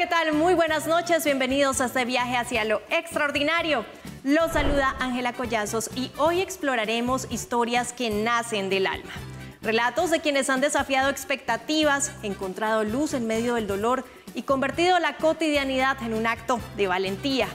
¿qué tal? Muy buenas noches, bienvenidos a este viaje hacia lo extraordinario. Los saluda Ángela Collazos y hoy exploraremos historias que nacen del alma. Relatos de quienes han desafiado expectativas, encontrado luz en medio del dolor y convertido la cotidianidad en un acto de valentía.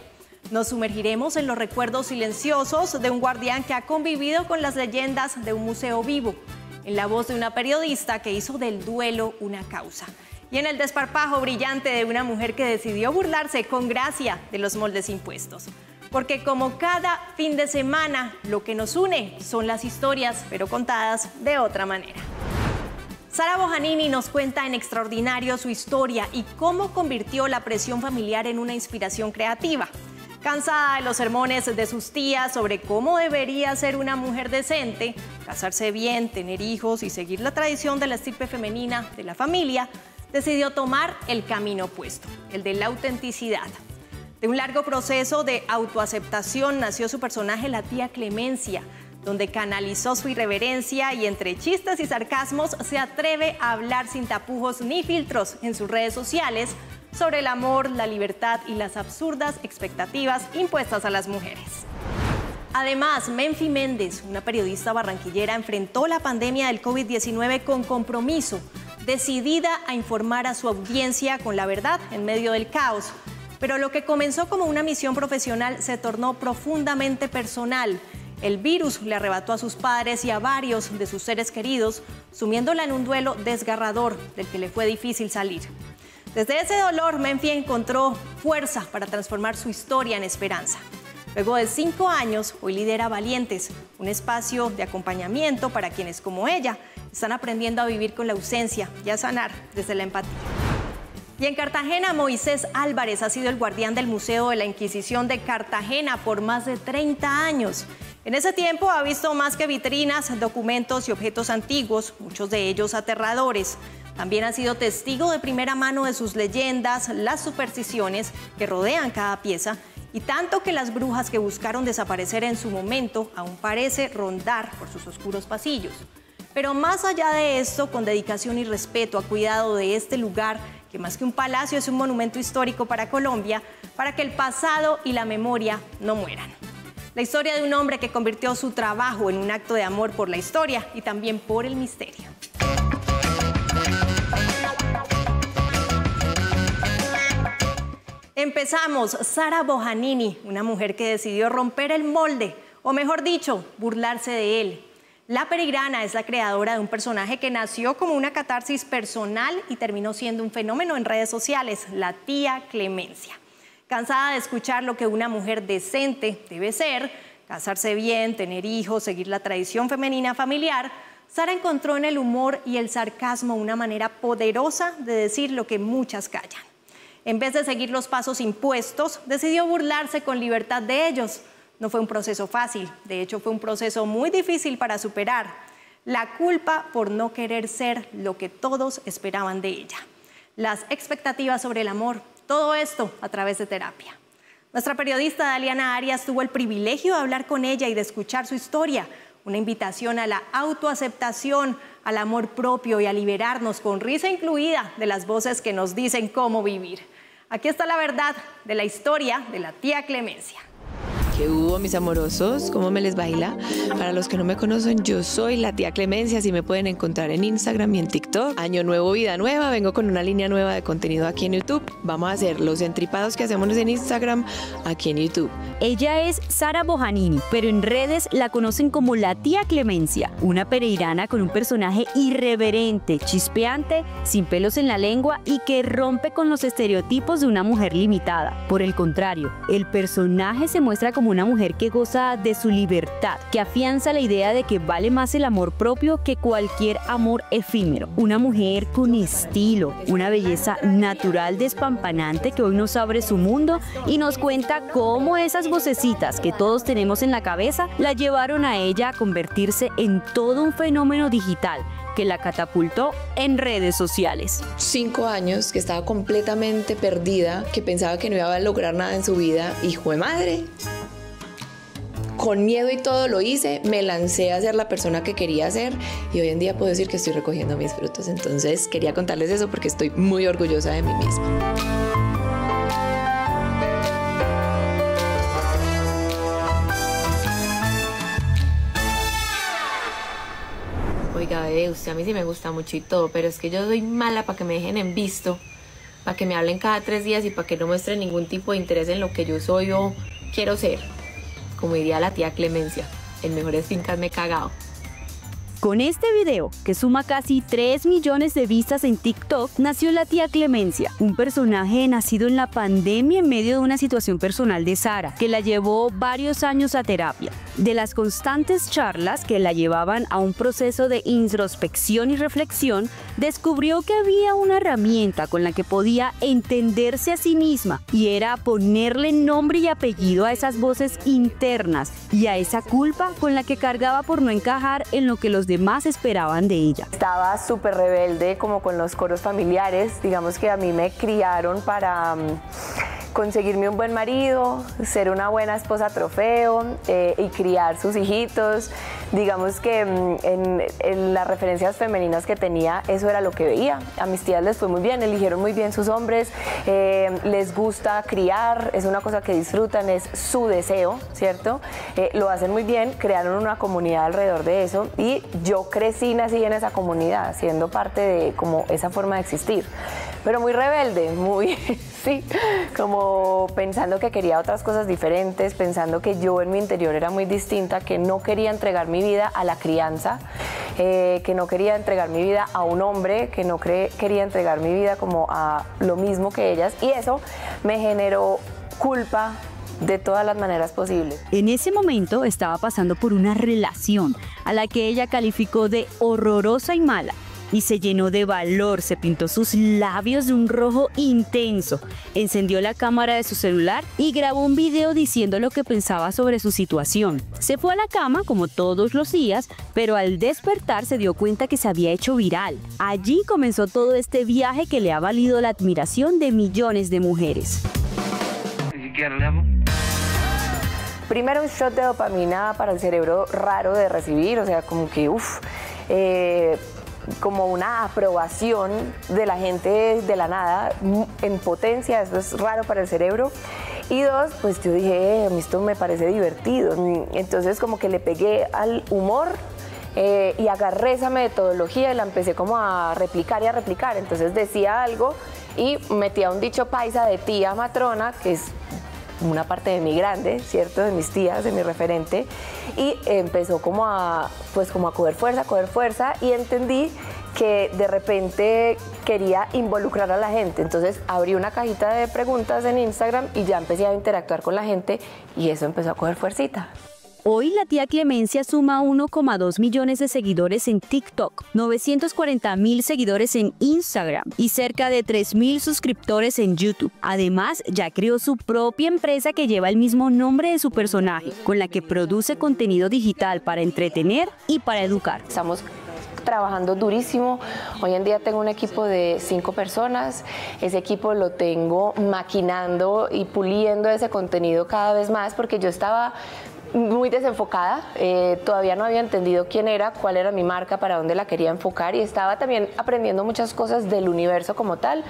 Nos sumergiremos en los recuerdos silenciosos de un guardián que ha convivido con las leyendas de un museo vivo, en la voz de una periodista que hizo del duelo una causa, y en el desparpajo brillante de una mujer que decidió burlarse con gracia de los moldes impuestos. Porque como cada fin de semana, lo que nos une son las historias, pero contadas de otra manera. Sara Bojanini nos cuenta en Extraordinario su historia y cómo convirtió la presión familiar en una inspiración creativa. Cansada de los sermones de sus tías sobre cómo debería ser una mujer decente, casarse bien, tener hijos y seguir la tradición de la estirpe femenina de la familia, decidió tomar el camino opuesto, el de la autenticidad. De un largo proceso de autoaceptación nació su personaje, la tía Clemencia, donde canalizó su irreverencia y entre chistes y sarcasmos se atreve a hablar sin tapujos ni filtros en sus redes sociales sobre el amor, la libertad y las absurdas expectativas impuestas a las mujeres. Además, Menfi Méndez, una periodista barranquillera, enfrentó la pandemia del COVID-19 con compromiso, decidida a informar a su audiencia con la verdad en medio del caos. Pero lo que comenzó como una misión profesional se tornó profundamente personal. El virus le arrebató a sus padres y a varios de sus seres queridos, sumiéndola en un duelo desgarrador del que le fue difícil salir. Desde ese dolor, Menfi encontró fuerza para transformar su historia en esperanza. Luego de 5 años, hoy lidera Valientes, un espacio de acompañamiento para quienes, como ella, están aprendiendo a vivir con la ausencia y a sanar desde la empatía. Y en Cartagena, Moisés Álvarez ha sido el guardián del Museo de la Inquisición de Cartagena por más de 30 años. En ese tiempo ha visto más que vitrinas, documentos y objetos antiguos, muchos de ellos aterradores. También ha sido testigo de primera mano de sus leyendas, las supersticiones que rodean cada pieza, y tanto que las brujas que buscaron desaparecer en su momento aún parece rondar por sus oscuros pasillos. Pero más allá de esto, con dedicación y respeto, ha cuidado de este lugar, que más que un palacio es un monumento histórico para Colombia, para que el pasado y la memoria no mueran. La historia de un hombre que convirtió su trabajo en un acto de amor por la historia y también por el misterio. Empezamos. Sara Bojanini, una mujer que decidió romper el molde, o mejor dicho, burlarse de él. La Peregrina es la creadora de un personaje que nació como una catarsis personal y terminó siendo un fenómeno en redes sociales, la tía Clemencia. Cansada de escuchar lo que una mujer decente debe ser, casarse bien, tener hijos, seguir la tradición femenina familiar, Sara encontró en el humor y el sarcasmo una manera poderosa de decir lo que muchas callan. En vez de seguir los pasos impuestos, decidió burlarse con libertad de ellos. No fue un proceso fácil, de hecho fue un proceso muy difícil para superar. La culpa por no querer ser lo que todos esperaban de ella. Las expectativas sobre el amor, todo esto a través de terapia. Nuestra periodista Daliana Arias tuvo el privilegio de hablar con ella y de escuchar su historia. Una invitación a la autoaceptación, al amor propio y a liberarnos con risa incluida de las voces que nos dicen cómo vivir. Aquí está la verdad de la historia de la tía Clemencia. ¿Qué hubo, mis amorosos? ¿Cómo me les baila? Para los que no me conocen, yo soy la tía Clemencia, así me pueden encontrar en Instagram y en TikTok. Año nuevo, vida nueva, vengo con una línea nueva de contenido aquí en YouTube. Vamos a hacer los entripados que hacemos en Instagram aquí en YouTube. Ella es Sara Bojanini, pero en redes la conocen como la tía Clemencia, una pereirana con un personaje irreverente, chispeante, sin pelos en la lengua y que rompe con los estereotipos de una mujer limitada. Por el contrario, el personaje se muestra como una mujer que goza de su libertad, que afianza la idea de que vale más el amor propio que cualquier amor efímero. Una mujer con estilo, una belleza natural despampanante que hoy nos abre su mundo y nos cuenta cómo esas vocecitas que todos tenemos en la cabeza la llevaron a ella a convertirse en todo un fenómeno digital que la catapultó en redes sociales. 5 años que estaba completamente perdida, que pensaba que no iba a lograr nada en su vida. ¡Hijo de madre! Con miedo y todo lo hice, me lancé a ser la persona que quería ser y hoy en día puedo decir que estoy recogiendo mis frutos. Entonces quería contarles eso porque estoy muy orgullosa de mí misma. Oiga, usted a mí sí me gusta mucho y todo, pero es que yo soy mala para que me dejen en visto, para que me hablen cada 3 días y para que no muestren ningún tipo de interés en lo que yo soy o quiero ser. Como diría la tía Clemencia, el mejor es fincarme cagado. Con este video, que suma casi 3 millones de vistas en TikTok, nació la tía Clemencia, un personaje nacido en la pandemia en medio de una situación personal de Sara, que la llevó varios años a terapia. De las constantes charlas que la llevaban a un proceso de introspección y reflexión, descubrió que había una herramienta con la que podía entenderse a sí misma, y era ponerle nombre y apellido a esas voces internas y a esa culpa con la que cargaba por no encajar en lo que los demás esperaban de ella. Estaba súper rebelde como con los coros familiares, digamos que a mí me criaron para conseguirme un buen marido, ser una buena esposa trofeo y criar sus hijitos. Digamos que en las referencias femeninas que tenía, eso era lo que veía. A mis tías les fue muy bien, eligieron muy bien sus hombres, les gusta criar, es una cosa que disfrutan, es su deseo, ¿cierto? Lo hacen muy bien, crearon una comunidad alrededor de eso y yo crecí, nací en esa comunidad, siendo parte de como esa forma de existir. Pero muy rebelde, muy, sí, como pensando que quería otras cosas diferentes, pensando que yo en mi interior era muy distinta, que no quería entregar mi vida a la crianza, que no quería entregar mi vida a un hombre, que no quería entregar mi vida como a lo mismo que ellas, y eso me generó culpa de todas las maneras posibles. En ese momento estaba pasando por una relación a la que ella calificó de horrorosa y mala, y se llenó de valor, se pintó sus labios de un rojo intenso, encendió la cámara de su celular y grabó un video diciendo lo que pensaba sobre su situación. Se fue a la cama como todos los días, pero al despertar se dio cuenta que se había hecho viral. Allí comenzó todo este viaje que le ha valido la admiración de millones de mujeres. Primero, un shot de dopamina para el cerebro raro de recibir, o sea, como que como una aprobación de la gente de la nada, en potencia, eso es raro para el cerebro. Y 2, pues yo dije, a mí esto me parece divertido. Entonces como que le pegué al humor y agarré esa metodología y la empecé como a replicar y a replicar. Entonces decía algo y metía un dicho paisa de tía matrona, que es una parte de mi grande, ¿cierto? De mis tías, de mi referente, y empezó como a coger fuerza y entendí que de repente quería involucrar a la gente. Entonces abrí una cajita de preguntas en Instagram y ya empecé a interactuar con la gente y eso empezó a coger fuercita. Hoy la tía Clemencia suma 1,2 millones de seguidores en TikTok, 940,000 seguidores en Instagram y cerca de 3,000 suscriptores en YouTube. Además, ya creó su propia empresa que lleva el mismo nombre de su personaje, con la que produce contenido digital para entretener y para educar. Estamos trabajando durísimo. Hoy en día tengo un equipo de 5 personas. Ese equipo lo tengo maquinando y puliendo ese contenido cada vez más porque yo estaba muy desenfocada, todavía no había entendido quién era, cuál era mi marca, para dónde la quería enfocar y estaba también aprendiendo muchas cosas del universo como tal.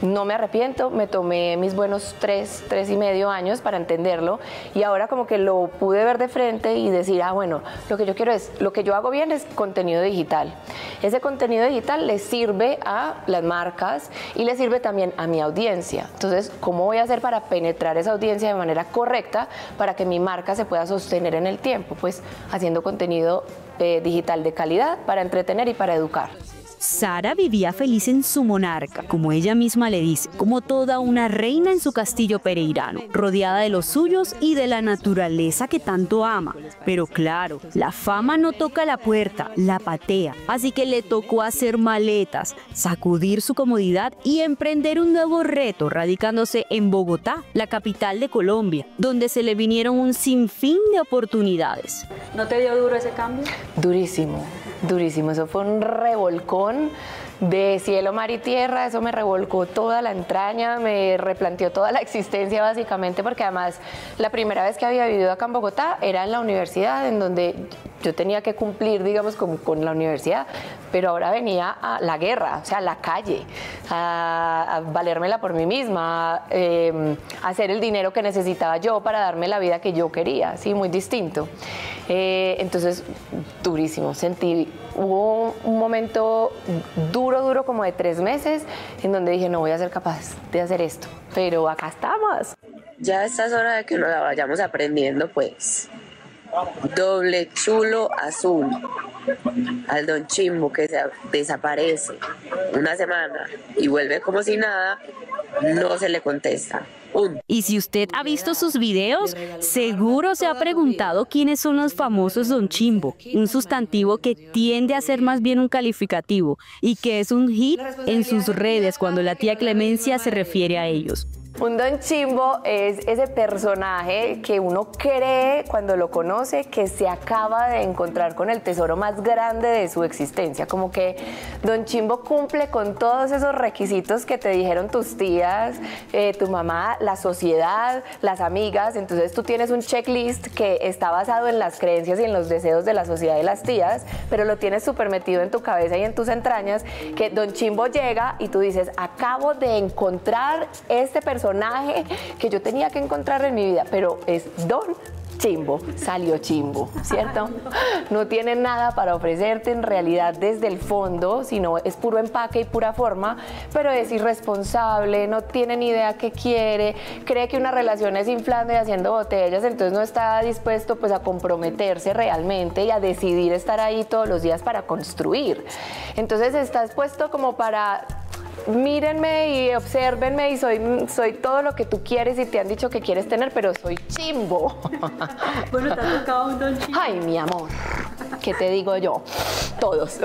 No me arrepiento, me tomé mis buenos 3 y medio años para entenderlo y ahora como que lo pude ver de frente y decir, bueno, lo que yo quiero es, lo que yo hago bien es contenido digital. Ese contenido digital le sirve a las marcas y le sirve también a mi audiencia. Entonces, ¿cómo voy a hacer para penetrar esa audiencia de manera correcta para que mi marca se pueda sostener en el tiempo? Pues haciendo contenido digital de calidad para entretener y para educar. Sara vivía feliz en su monarca, como ella misma le dice, como toda una reina en su castillo pereirano, rodeada de los suyos y de la naturaleza que tanto ama. Pero claro, la fama no toca la puerta, la patea, así que le tocó hacer maletas, sacudir su comodidad y emprender un nuevo reto, radicándose en Bogotá, la capital de Colombia, donde se le vinieron un sinfín de oportunidades. ¿No te dio duro ese cambio? Durísimo, durísimo. Eso fue un revolcón de cielo, mar y tierra. Eso me revolcó toda la entraña, me replanteó toda la existencia básicamente, porque además la primera vez que había vivido acá en Bogotá era en la universidad, en donde yo tenía que cumplir, digamos, con la universidad, pero ahora venía a la guerra, o sea, a la calle, a valérmela por mí misma, a hacer el dinero que necesitaba yo para darme la vida que yo quería, sí, muy distinto. Entonces, durísimo, hubo un momento duro como de 3 meses en donde dije, no voy a ser capaz de hacer esto, pero acá estamos. Ya esta es hora de que nos la vayamos aprendiendo, pues. Doble chulo azul. Al Don Chimbo, que se desaparece una semana y vuelve como si nada, no se le contesta. Y si usted ha visto sus videos, seguro se ha preguntado quiénes son los famosos Don Chimbo, un sustantivo que tiende a ser más bien un calificativo y que es un hit en sus redes cuando la tía Clemencia se refiere a ellos. Un Don Chimbo es ese personaje que uno cree cuando lo conoce que se acaba de encontrar con el tesoro más grande de su existencia. Como que Don Chimbo cumple con todos esos requisitos que te dijeron tus tías, tu mamá, la sociedad, las amigas. Entonces tú tienes un checklist que está basado en las creencias y en los deseos de la sociedad y las tías, pero lo tienes súper metido en tu cabeza y en tus entrañas, que Don Chimbo llega y tú dices, acabo de encontrar este personaje que yo tenía que encontrar en mi vida, pero es Don Chimbo, salió chimbo, ¿cierto? No tiene nada para ofrecerte en realidad desde el fondo, sino es puro empaque y pura forma, pero es irresponsable, no tiene ni idea qué quiere, cree que una relación es inflando y haciendo botellas, entonces no está dispuesto pues a comprometerse realmente y a decidir estar ahí todos los días para construir. Entonces estás puesto como para... mírenme y obsérvenme y soy todo lo que tú quieres y te han dicho que quieres tener, pero soy chimbo. Bueno, te ha tocado un Don Chimbo. Ay, mi amor, ¿qué te digo yo? Todos.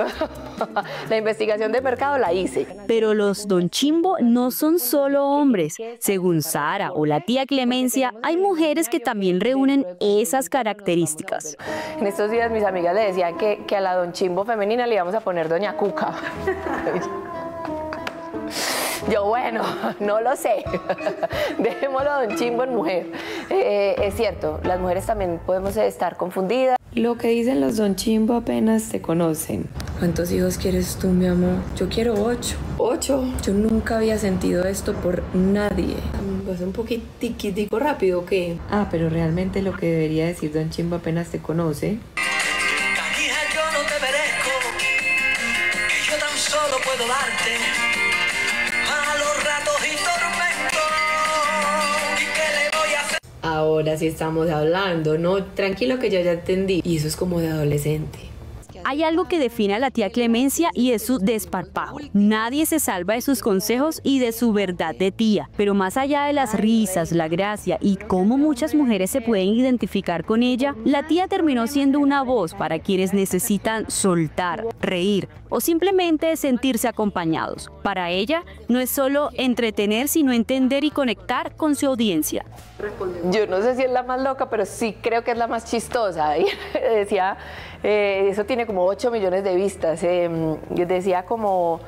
La investigación de mercado la hice. Pero los Don Chimbo no son solo hombres. Según Sara o la tía Clemencia, hay mujeres que también reúnen esas características. En estos días mis amigas le decían que a la Don Chimbo femenina le íbamos a poner Doña Cuca. Yo, bueno, no lo sé. Dejémoslo a Don Chimbo en mujer. Es cierto, las mujeres también podemos estar confundidas. Lo que dicen los Don Chimbo apenas te conocen. ¿Cuántos hijos quieres tú, mi amor? Yo quiero 8. ¿8? Yo nunca había sentido esto por nadie. ¿Vas un poquitico rápido o qué? Ah, pero realmente lo que debería decir Don Chimbo apenas te conoce. Canija, yo no te merezco, que yo tan solo puedo darte malos ratos y tormentos. ¿Y qué le voy a hacer? Ahora sí estamos hablando, ¿no? Tranquilo que yo ya entendí. Y eso es como de adolescente. Hay algo que define a la tía Clemencia y es su desparpajo. Nadie se salva de sus consejos y de su verdad de tía. Pero más allá de las risas, la gracia y cómo muchas mujeres se pueden identificar con ella, la tía terminó siendo una voz para quienes necesitan soltar, reír o simplemente sentirse acompañados. Para ella, no es solo entretener, sino entender y conectar con su audiencia. Yo no sé si es la más loca, pero sí creo que es la más chistosa. Y decía, eso tiene como 8 millones de vistas. Yo decía como,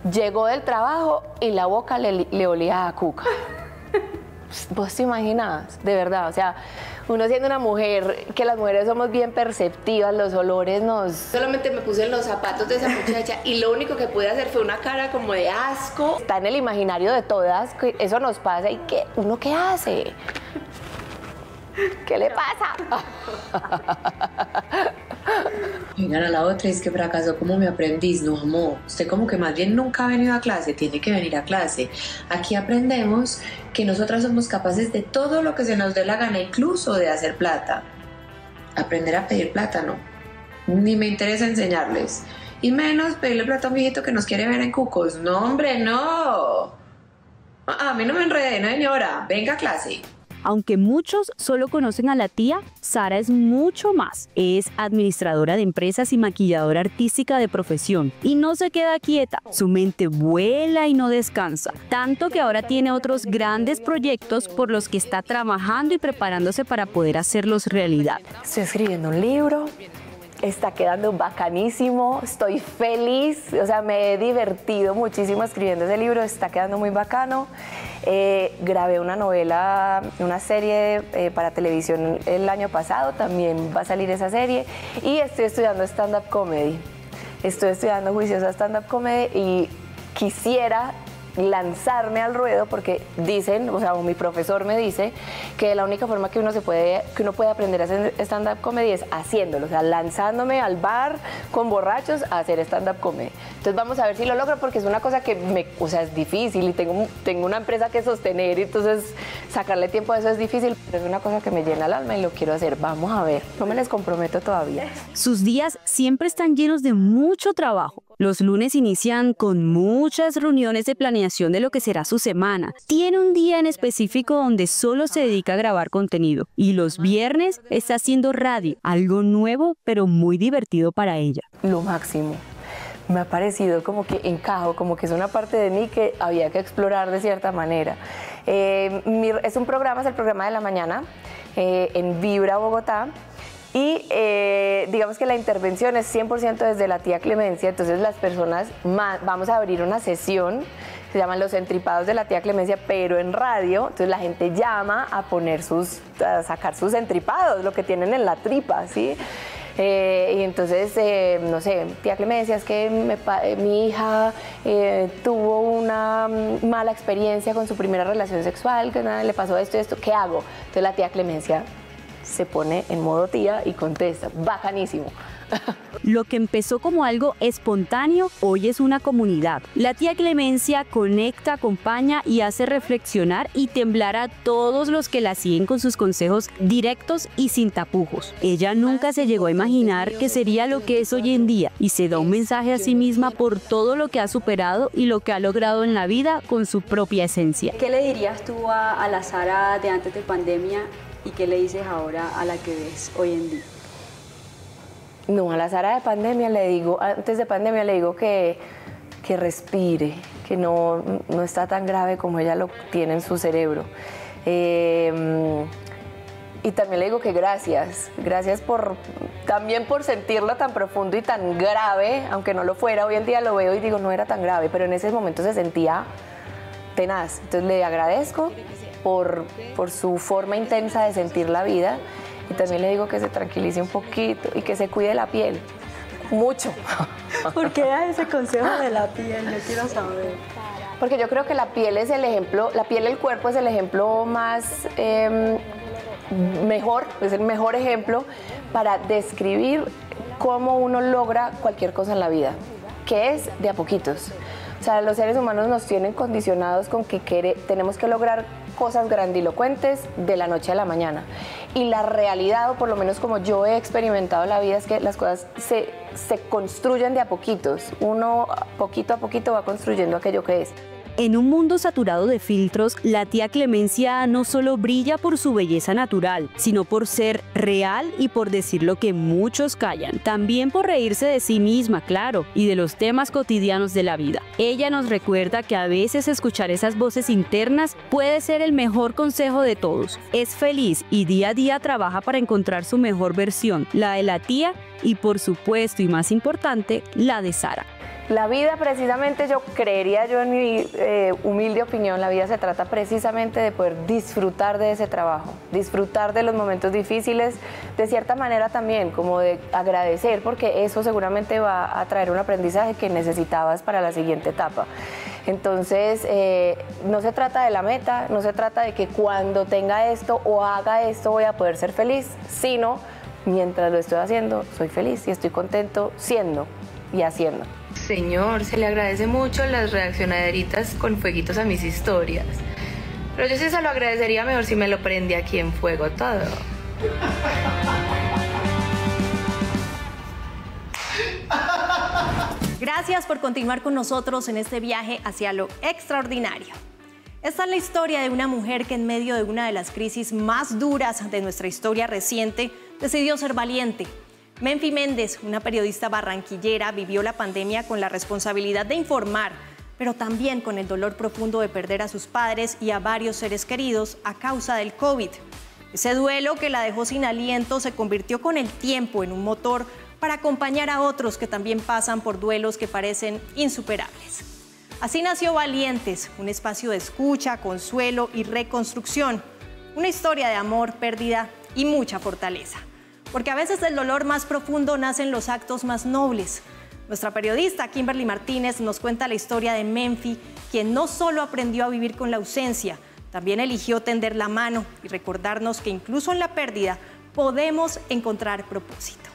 llegó del trabajo y la boca le olía a cuca. ¿Vos te imaginas? De verdad, o sea, uno siendo una mujer, que las mujeres somos bien perceptivas, los olores nos... Solamente me puse en los zapatos de esa muchacha y lo único que pude hacer fue una cara como de asco. Está en el imaginario de todas, que eso nos pasa y que ¿uno qué hace? ¿Qué le pasa? Vengan a la otra, es que fracasó como mi aprendiz, no amor. Usted como que más bien nunca ha venido a clase, tiene que venir a clase. Aquí aprendemos que nosotras somos capaces de todo lo que se nos dé la gana, incluso de hacer plata. Aprender a pedir plata, no. Ni me interesa enseñarles. Y menos pedirle plata a un viejito que nos quiere ver en cucos. No, hombre, no. A mí no me enrede, no señora. Venga a clase. Aunque muchos solo conocen a la tía, Sara es mucho más. Es administradora de empresas y maquilladora artística de profesión. Y no se queda quieta, su mente vuela y no descansa. Tanto que ahora tiene otros grandes proyectos por los que está trabajando y preparándose para poder hacerlos realidad. Estoy escribiendo un libro. Está quedando bacanísimo, estoy feliz, o sea, me he divertido muchísimo escribiendo ese libro, está quedando muy bacano. Grabé una novela, una serie para televisión el año pasado, también va a salir esa serie. Y estoy estudiando stand-up comedy. Estoy estudiando juiciosa stand-up comedy y quisiera lanzarme al ruedo, porque dicen, o sea, mi profesor me dice que la única forma que uno puede aprender a hacer stand-up comedy es haciéndolo, o sea, lanzándome al bar con borrachos a hacer stand-up comedy. Entonces vamos a ver si lo logro, porque es una cosa que o sea, es difícil y tengo una empresa que sostener, y entonces sacarle tiempo a eso es difícil, pero es una cosa que me llena el alma y lo quiero hacer. Vamos a ver, no me les comprometo todavía. Sus días siempre están llenos de mucho trabajo. Los lunes inician con muchas reuniones de planeación de lo que será su semana. Tiene un día en específico donde solo se dedica a grabar contenido. Y los viernes está haciendo radio, algo nuevo pero muy divertido para ella. Lo máximo. Me ha parecido como que encajo, como que es una parte de mí que había que explorar de cierta manera. Es el programa de la mañana en Vibra Bogotá. Y digamos que la intervención es 100% desde la tía Clemencia, entonces las personas, vamos a abrir una sesión, se llaman los entripados de la tía Clemencia, pero en radio, entonces la gente llama a sacar sus entripados, lo que tienen en la tripa, ¿sí? Y entonces, no sé, tía Clemencia, es que mi hija tuvo una mala experiencia con su primera relación sexual, que nada, le pasó esto y esto, ¿qué hago? Entonces la tía Clemencia se pone en modo tía y contesta, bacanísimo. Lo que empezó como algo espontáneo, hoy es una comunidad. La tía Clemencia conecta, acompaña y hace reflexionar y temblar a todos los que la siguen con sus consejos directos y sin tapujos. Ella nunca se llegó a imaginar que sería lo que es hoy en día y se da un mensaje a sí misma por todo lo que ha superado y lo que ha logrado en la vida con su propia esencia. ¿Qué le dirías tú a la Sara de antes de pandemia y qué le dices ahora a la que ves hoy en día? No, a la Sara de pandemia le digo, antes de pandemia le digo que respire, que no está tan grave como ella lo tiene en su cerebro. Y también le digo que gracias también por sentirlo tan profundo y tan grave, aunque no lo fuera. Hoy en día lo veo y digo, no era tan grave, pero en ese momento se sentía tenaz. Entonces le agradezco por su forma intensa de sentir la vida. Y también le digo que se tranquilice un poquito y que se cuide la piel, mucho. ¿Por qué da ese consejo de la piel? Yo quiero saber. Porque yo creo que la piel es el ejemplo, la piel del cuerpo es el ejemplo más mejor, es el mejor ejemplo para describir cómo uno logra cualquier cosa en la vida, que es de a poquitos. O sea, los seres humanos nos tienen condicionados con que tenemos que lograr cosas grandilocuentes de la noche a la mañana. Y la realidad, o por lo menos como yo he experimentado la vida, es que las cosas se construyen de a poquitos. Uno poquito a poquito va construyendo aquello que es. En un mundo saturado de filtros, la tía Clemencia no solo brilla por su belleza natural, sino por ser real y por decir lo que muchos callan. También por reírse de sí misma, claro, y de los temas cotidianos de la vida. Ella nos recuerda que a veces escuchar esas voces internas puede ser el mejor consejo de todos. Es feliz y día a día trabaja para encontrar su mejor versión, la de la tía y, por supuesto y más importante, la de Sara. La vida precisamente, creería yo en mi humilde opinión, la vida se trata precisamente de poder disfrutar de ese trabajo, disfrutar de los momentos difíciles, de cierta manera también, como de agradecer, porque eso seguramente va a traer un aprendizaje que necesitabas para la siguiente etapa. Entonces, no se trata de la meta, no se trata de que cuando tenga esto o haga esto voy a poder ser feliz, sino mientras lo estoy haciendo, soy feliz y estoy contento siendo y haciendo. Señor, se le agradece mucho las reaccionaderitas con fueguitos a mis historias. Pero yo sí se lo agradecería mejor si me lo prende aquí en fuego todo. Gracias por continuar con nosotros en este viaje hacia lo extraordinario. Esta es la historia de una mujer que en medio de una de las crisis más duras de nuestra historia reciente decidió ser valiente. Menfi Méndez, una periodista barranquillera, vivió la pandemia con la responsabilidad de informar, pero también con el dolor profundo de perder a sus padres y a varios seres queridos a causa del COVID. Ese duelo que la dejó sin aliento se convirtió con el tiempo en un motor para acompañar a otros que también pasan por duelos que parecen insuperables. Así nació Valientes, un espacio de escucha, consuelo y reconstrucción. Una historia de amor, pérdida y mucha fortaleza. Porque a veces del dolor más profundo nacen los actos más nobles. Nuestra periodista Kimberly Martínez nos cuenta la historia de Menfi, quien no solo aprendió a vivir con la ausencia, también eligió tender la mano y recordarnos que incluso en la pérdida podemos encontrar propósito.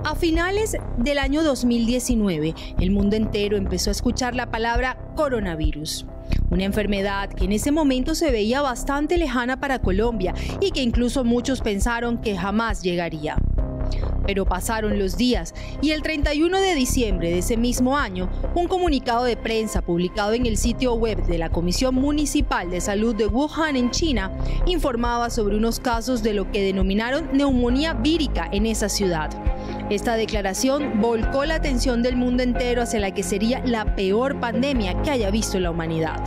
A finales del año 2019, el mundo entero empezó a escuchar la palabra coronavirus, una enfermedad que en ese momento se veía bastante lejana para Colombia y que incluso muchos pensaron que jamás llegaría. Pero pasaron los días y el 31 de diciembre de ese mismo año, un comunicado de prensa publicado en el sitio web de la Comisión Municipal de Salud de Wuhan en China informaba sobre unos casos de lo que denominaron neumonía vírica en esa ciudad. Esta declaración volcó la atención del mundo entero hacia la que sería la peor pandemia que haya visto la humanidad.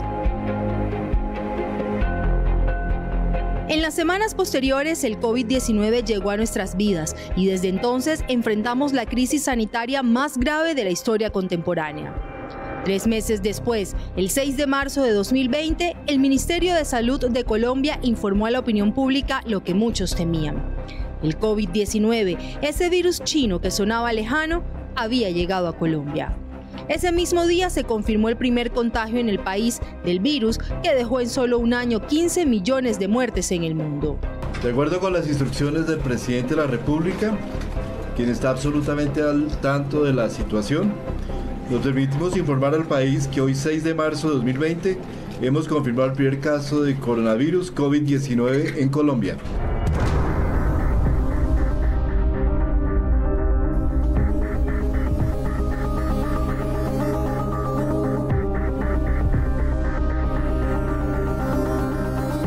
En las semanas posteriores, el COVID-19 llegó a nuestras vidas y desde entonces enfrentamos la crisis sanitaria más grave de la historia contemporánea. 3 meses después, el 6 de marzo de 2020, el Ministerio de Salud de Colombia informó a la opinión pública lo que muchos temían. El COVID-19, ese virus chino que sonaba lejano, había llegado a Colombia. Ese mismo día se confirmó el primer contagio en el país del virus que dejó en solo un año 15 millones de muertes en el mundo. De acuerdo con las instrucciones del presidente de la República, quien está absolutamente al tanto de la situación, nos permitimos informar al país que hoy 6 de marzo de 2020 hemos confirmado el primer caso de coronavirus COVID-19 en Colombia.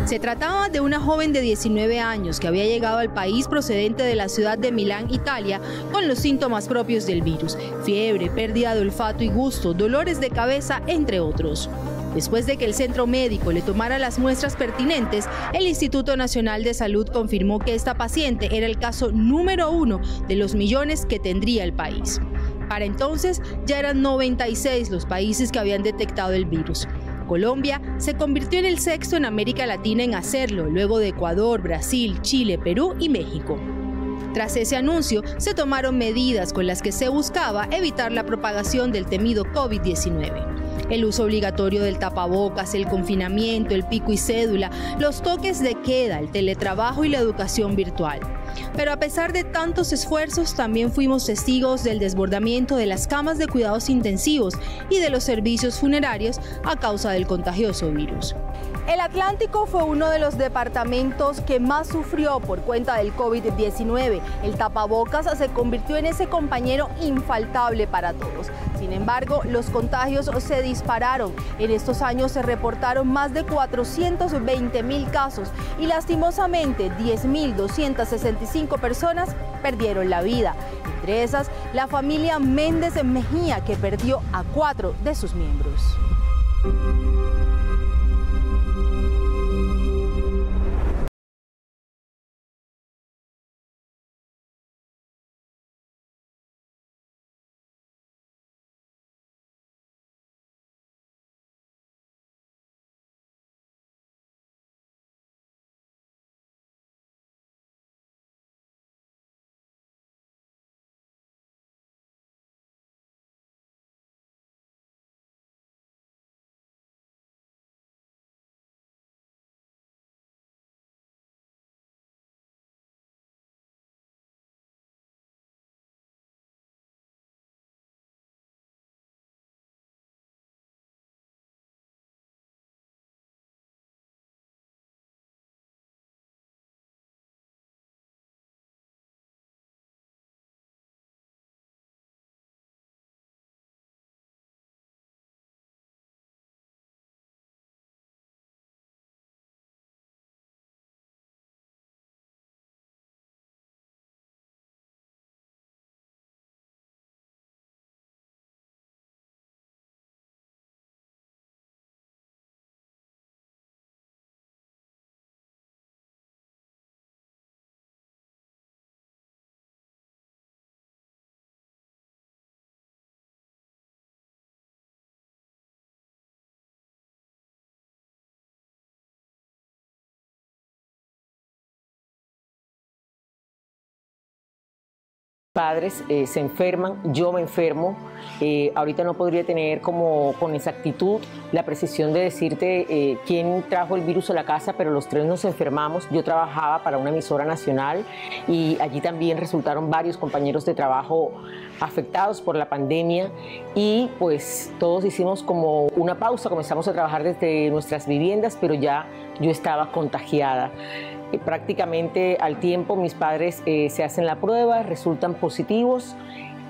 Se trataba de una joven de 19 años que había llegado al país procedente de la ciudad de Milán, Italia, con los síntomas propios del virus: fiebre, pérdida de olfato y gusto, dolores de cabeza, entre otros. Después de que el centro médico le tomara las muestras pertinentes, el Instituto Nacional de Salud confirmó que esta paciente era el caso número 1 de los millones que tendría el país. Para entonces ya eran 96 los países que habían detectado el virus. Colombia se convirtió en el 6º en América Latina en hacerlo, luego de Ecuador, Brasil, Chile, Perú y México. Tras ese anuncio, se tomaron medidas con las que se buscaba evitar la propagación del temido COVID-19. El uso obligatorio del tapabocas, el confinamiento, el pico y cédula, los toques de queda, el teletrabajo y la educación virtual. Pero a pesar de tantos esfuerzos, también fuimos testigos del desbordamiento de las camas de cuidados intensivos y de los servicios funerarios a causa del contagioso virus. El Atlántico fue uno de los departamentos que más sufrió por cuenta del COVID-19. El tapabocas se convirtió en ese compañero infaltable para todos. Sin embargo, los contagios se dispararon. En estos años se reportaron más de 420.000 casos y lastimosamente 10.265 personas perdieron la vida. Entre esas, la familia Méndez Mejía, que perdió a 4 de sus miembros. Padres se enferman, yo me enfermo. Ahorita no podría tener como con exactitud la precisión de decirte quién trajo el virus a la casa, pero los tres nos enfermamos. Yo trabajaba para una emisora nacional y allí también resultaron varios compañeros de trabajo afectados por la pandemia y pues todos hicimos como una pausa, comenzamos a trabajar desde nuestras viviendas, pero ya yo estaba contagiada. Prácticamente al tiempo mis padres se hacen la prueba, resultan positivos.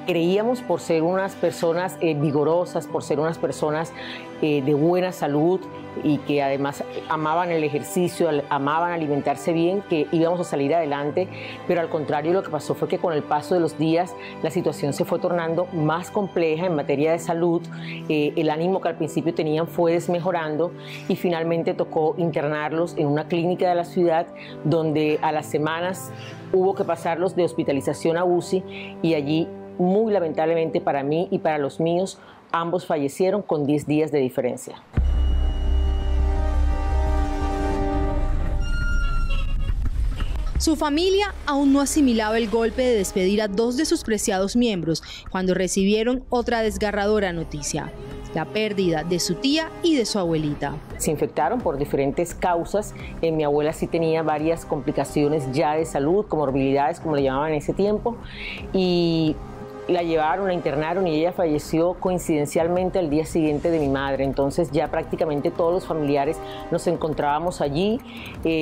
Creíamos por ser unas personas vigorosas, por ser unas personas de buena salud y que además amaban el ejercicio, amaban alimentarse bien, que íbamos a salir adelante, pero al contrario lo que pasó fue que con el paso de los días la situación se fue tornando más compleja en materia de salud, el ánimo que al principio tenían fue desmejorando y finalmente tocó internarlos en una clínica de la ciudad donde a las semanas hubo que pasarlos de hospitalización a UCI y allí muy lamentablemente para mí y para los míos, ambos fallecieron con 10 días de diferencia. Su familia aún no asimilaba el golpe de despedir a dos de sus preciados miembros cuando recibieron otra desgarradora noticia: la pérdida de su tía y de su abuelita. Se infectaron por diferentes causas. Mi abuela sí tenía varias complicaciones ya de salud, comorbilidades como le llamaban en ese tiempo, y la llevaron, la internaron y ella falleció coincidencialmente al día siguiente de mi madre. Entonces ya prácticamente todos los familiares nos encontrábamos allí.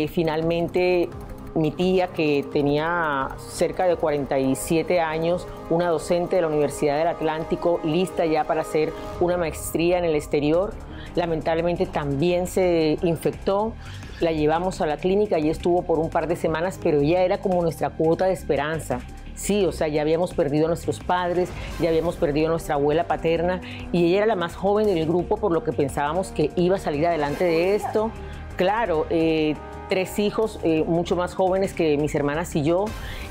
Finalmente mi tía, que tenía cerca de 47 años, una docente de la Universidad del Atlántico, lista ya para hacer una maestría en el exterior, lamentablemente también se infectó. La llevamos a la clínica y estuvo por un par de semanas, pero ella era como nuestra cuota de esperanza. Sí, o sea, ya habíamos perdido a nuestros padres, ya habíamos perdido a nuestra abuela paterna y ella era la más joven del grupo, por lo que pensábamos que iba a salir adelante de esto. Claro, 3 hijos mucho más jóvenes que mis hermanas y yo,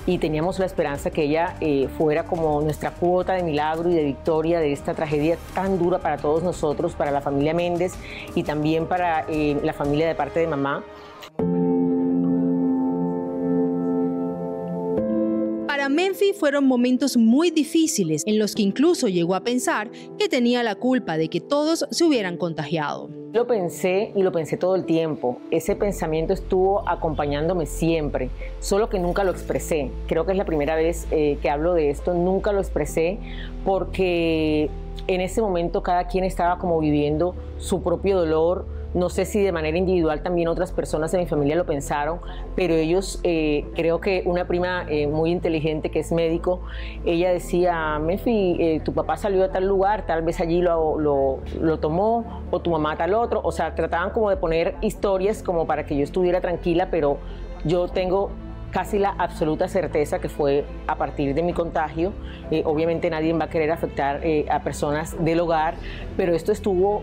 y teníamos la esperanza que ella fuera como nuestra cuota de milagro y de victoria de esta tragedia tan dura para todos nosotros, para la familia Méndez y también para la familia de parte de mamá. Para Menfi fueron momentos muy difíciles en los que incluso llegó a pensar que tenía la culpa de que todos se hubieran contagiado. Lo pensé y lo pensé todo el tiempo. Ese pensamiento estuvo acompañándome siempre, solo que nunca lo expresé. Creo que es la primera vez que hablo de esto, nunca lo expresé porque en ese momento cada quien estaba como viviendo su propio dolor. No sé si de manera individual también otras personas de mi familia lo pensaron, pero ellos, creo que una prima muy inteligente que es médico, ella decía: Menfi, tu papá salió a tal lugar, tal vez allí lo tomó, o tu mamá a tal otro. O sea, trataban como de poner historias como para que yo estuviera tranquila, pero yo tengo casi la absoluta certeza que fue a partir de mi contagio. Obviamente nadie va a querer afectar a personas del hogar, pero esto estuvo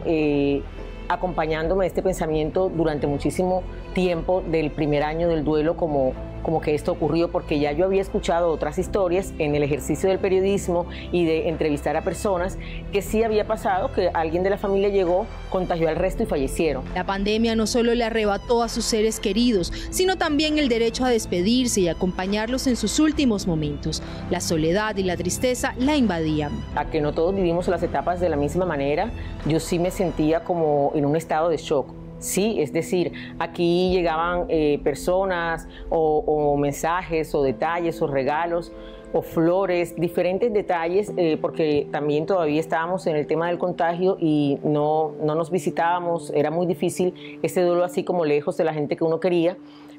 acompañándome este pensamiento durante muchísimo tiempo del primer año del duelo, como que esto ocurrió, porque ya yo había escuchado otras historias en el ejercicio del periodismo y de entrevistar a personas que sí había pasado, que alguien de la familia llegó, contagió al resto y fallecieron. La pandemia no solo le arrebató a sus seres queridos, sino también el derecho a despedirse y acompañarlos en sus últimos momentos. La soledad y la tristeza la invadían. A que no todos vivimos las etapas de la misma manera, yo sí me sentía como en un estado de shock. Sí, es decir, aquí llegaban personas o mensajes o detalles o regalos o flores, diferentes detalles, porque también todavía estábamos en el tema del contagio y no nos visitábamos, era muy difícil este duelo así como lejos de la gente que uno quería,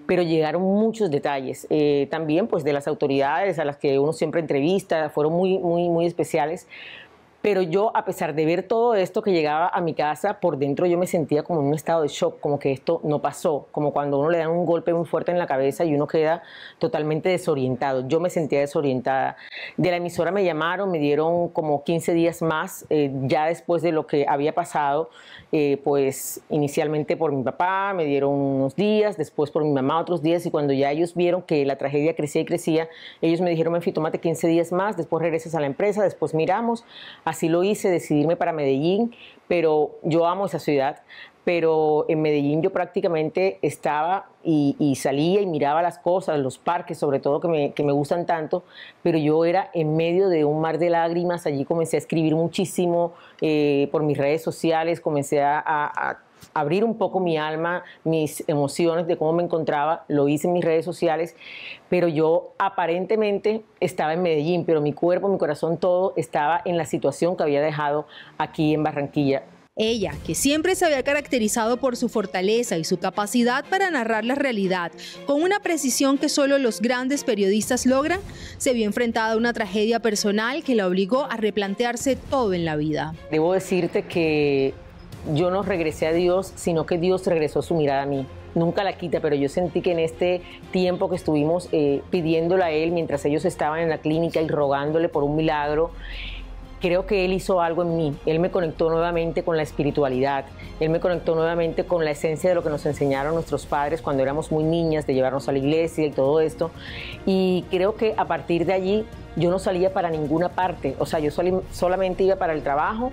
pero llegaron muchos detalles, también pues de las autoridades a las que uno siempre entrevista, fueron muy especiales. Pero yo, a pesar de ver todo esto que llegaba a mi casa, por dentro yo me sentía como en un estado de shock, como que esto no pasó, como cuando uno le dan un golpe muy fuerte en la cabeza y uno queda totalmente desorientado. Yo me sentía desorientada. De la emisora me llamaron, me dieron como 15 días más, ya después de lo que había pasado, pues inicialmente por mi papá me dieron unos días, después por mi mamá otros días, y cuando ya ellos vieron que la tragedia crecía y crecía, ellos me dijeron: Menfi, tómate 15 días más, después regresas a la empresa, después miramos. Así lo hice, decidirme para Medellín, pero yo amo esa ciudad. pero en Medellín yo prácticamente estaba y salía y miraba las cosas, los parques sobre todo que me gustan tanto, pero yo era en medio de un mar de lágrimas. Allí comencé a escribir muchísimo por mis redes sociales, comencé a abrir un poco mi alma, mis emociones de cómo me encontraba, lo hice en mis redes sociales, pero yo aparentemente estaba en Medellín, pero mi cuerpo, mi corazón, todo estaba en la situación que había dejado aquí en Barranquilla. Ella, que siempre se había caracterizado por su fortaleza y su capacidad para narrar la realidad con una precisión que solo los grandes periodistas logran, se vio enfrentada a una tragedia personal que la obligó a replantearse todo en la vida. Debo decirte que yo no regresé a Dios, sino que Dios regresó su mirada a mí. Nunca la quita, pero yo sentí que en este tiempo que estuvimos pidiéndole a Él, mientras ellos estaban en la clínica y rogándole por un milagro, creo que Él hizo algo en mí. Él me conectó nuevamente con la espiritualidad. Él me conectó nuevamente con la esencia de lo que nos enseñaron nuestros padres cuando éramos muy niñas, de llevarnos a la iglesia y todo esto. Y creo que a partir de allí yo no salía para ninguna parte. O sea, yo solamente iba para el trabajo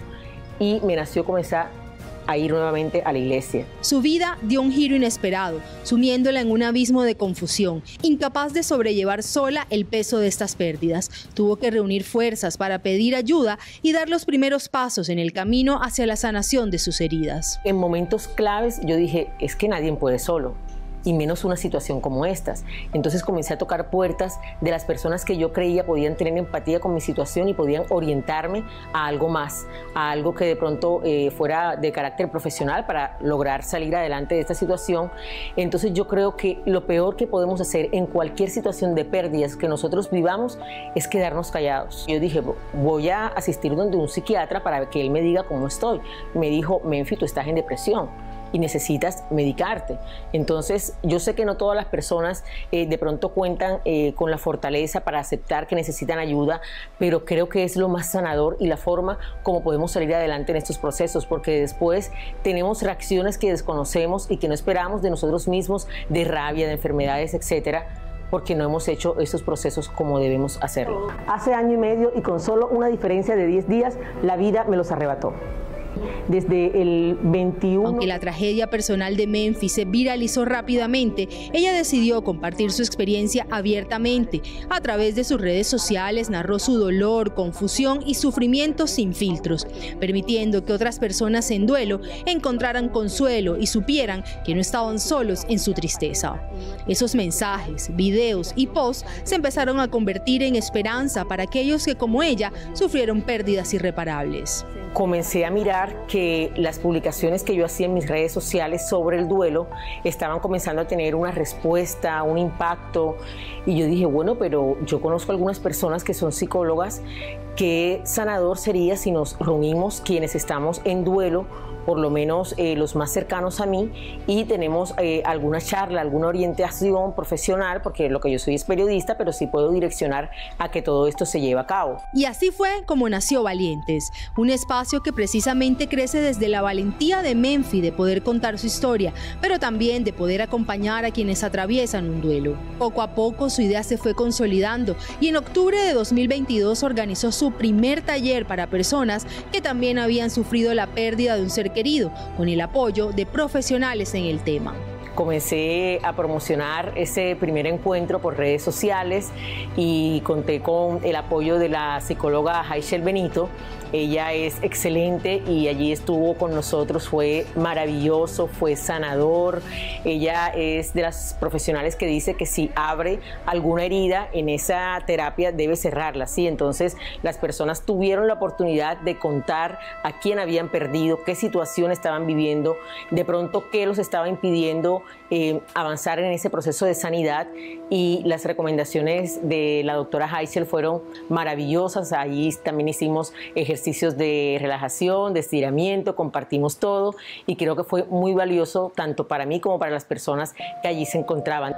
y me nació comenzar a ir nuevamente a la iglesia. Su vida dio un giro inesperado, sumiéndola en un abismo de confusión. Incapaz de sobrellevar sola el peso de estas pérdidas, tuvo que reunir fuerzas para pedir ayuda y dar los primeros pasos en el camino hacia la sanación de sus heridas. En momentos claves yo dije, es que nadie puede solo, y menos una situación como estas. Entonces comencé a tocar puertas de las personas que yo creía podían tener empatía con mi situación y podían orientarme a algo más, a algo que de pronto fuera de carácter profesional para lograr salir adelante de esta situación. Entonces yo creo que lo peor que podemos hacer en cualquier situación de pérdidas que nosotros vivamos es quedarnos callados. Yo dije, voy a asistir donde un psiquiatra para que él me diga cómo estoy. Me dijo, Menfi, tú estás en depresión y necesitas medicarte. Entonces yo sé que no todas las personas de pronto cuentan con la fortaleza para aceptar que necesitan ayuda, pero creo que es lo más sanador y la forma como podemos salir adelante en estos procesos, porque después tenemos reacciones que desconocemos y que no esperamos de nosotros mismos, de rabia, de enfermedades, etcétera, porque no hemos hecho estos procesos como debemos hacerlo. Hace año y medio y con solo una diferencia de 10 días, la vida me los arrebató. Desde el 21... Aunque la tragedia personal de Menfi se viralizó rápidamente, ella decidió compartir su experiencia abiertamente. A través de sus redes sociales narró su dolor, confusión y sufrimiento sin filtros, permitiendo que otras personas en duelo encontraran consuelo y supieran que no estaban solos en su tristeza. Esos mensajes, videos y posts se empezaron a convertir en esperanza para aquellos que, como ella, sufrieron pérdidas irreparables. Comencé a mirar que las publicaciones que yo hacía en mis redes sociales sobre el duelo estaban comenzando a tener una respuesta, un impacto, y yo dije, bueno, pero yo conozco algunas personas que son psicólogas, qué sanador sería si nos reunimos quienes estamos en duelo, por lo menos los más cercanos a mí, y tenemos alguna charla, alguna orientación profesional, porque lo que yo soy es periodista, pero sí puedo direccionar a que todo esto se lleve a cabo. Y así fue como nació Valientes, un espacio que precisamente crece desde la valentía de Menfi de poder contar su historia, pero también de poder acompañar a quienes atraviesan un duelo. Poco a poco su idea se fue consolidando y en octubre de 2022 organizó su primer taller para personas que también habían sufrido la pérdida de un ser querido, con el apoyo de profesionales en el tema. Comencé a promocionar ese primer encuentro por redes sociales y conté con el apoyo de la psicóloga Haichel Benito. Ella es excelente y allí estuvo con nosotros, fue maravilloso, fue sanador. Ella es de las profesionales que dice que si abre alguna herida en esa terapia debe cerrarla, ¿sí? Entonces las personas tuvieron la oportunidad de contar a quién habían perdido, qué situación estaban viviendo, de pronto qué los estaba impidiendo avanzar en ese proceso de sanidad, y las recomendaciones de la doctora Haichel fueron maravillosas. Allí también hicimos ejercicios de relajación, de estiramiento, compartimos todo y creo que fue muy valioso tanto para mí como para las personas que allí se encontraban.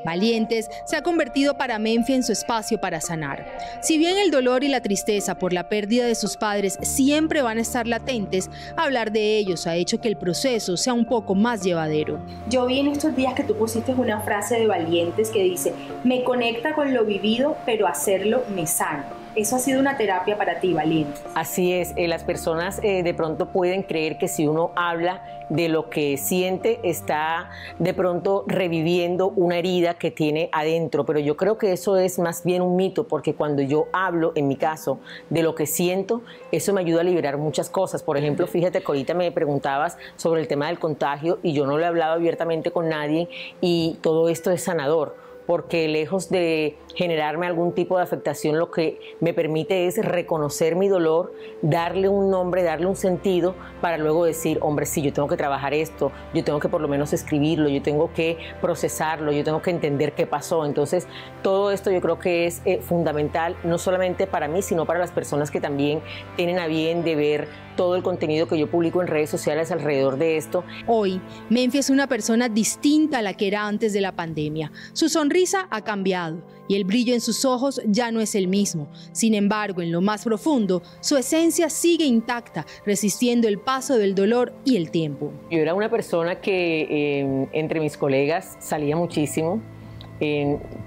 Valientes se ha convertido para Menfi en su espacio para sanar. Si bien el dolor y la tristeza por la pérdida de sus padres siempre van a estar latentes, hablar de ellos ha hecho que el proceso sea un poco más llevadero. Yo vi en estos días que tú pusiste una frase de Valientes que dice: me conecta con lo vivido, pero hacerlo me sana. eso ha sido una terapia para ti, valiente. Así es, las personas de pronto pueden creer que si uno habla de lo que siente, está de pronto reviviendo una herida que tiene adentro, pero yo creo que eso es más bien un mito, porque cuando yo hablo, en mi caso, de lo que siento, eso me ayuda a liberar muchas cosas. Por ejemplo, fíjate que ahorita me preguntabas sobre el tema del contagio y yo no lo he hablado abiertamente con nadie, y todo esto es sanador, porque lejos de generarme algún tipo de afectación, lo que me permite es reconocer mi dolor, darle un nombre, darle un sentido, para luego decir, hombre, sí, yo tengo que trabajar esto, yo tengo que por lo menos escribirlo, yo tengo que procesarlo, yo tengo que entender qué pasó. Entonces, todo esto yo creo que es fundamental, no solamente para mí, sino para las personas que también tienen a bien de ver todo el contenido que yo publico en redes sociales alrededor de esto. Hoy, Menfi es una persona distinta a la que era antes de la pandemia. Su sonrisa ha cambiado y el brillo en sus ojos ya no es el mismo. Sin embargo, en lo más profundo, su esencia sigue intacta, resistiendo el paso del dolor y el tiempo. Yo era una persona que entre mis colegas salía muchísimo.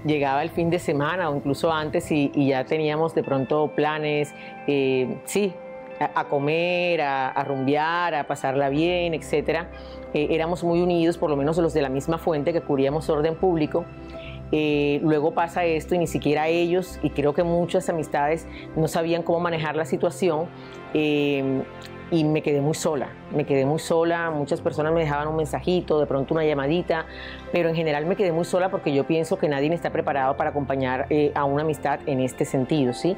Llegaba el fin de semana o incluso antes y ya teníamos de pronto planes, a comer, a rumbear, a pasarla bien, etc. Éramos muy unidos, por lo menos los de la misma fuente que cubríamos orden público. Luego pasa esto y ni siquiera ellos, y creo que muchas amistades no sabían cómo manejar la situación, y me quedé muy sola, muchas personas me dejaban un mensajito, de pronto una llamadita, pero en general me quedé muy sola porque yo pienso que nadie está preparado para acompañar a una amistad en este sentido, ¿sí?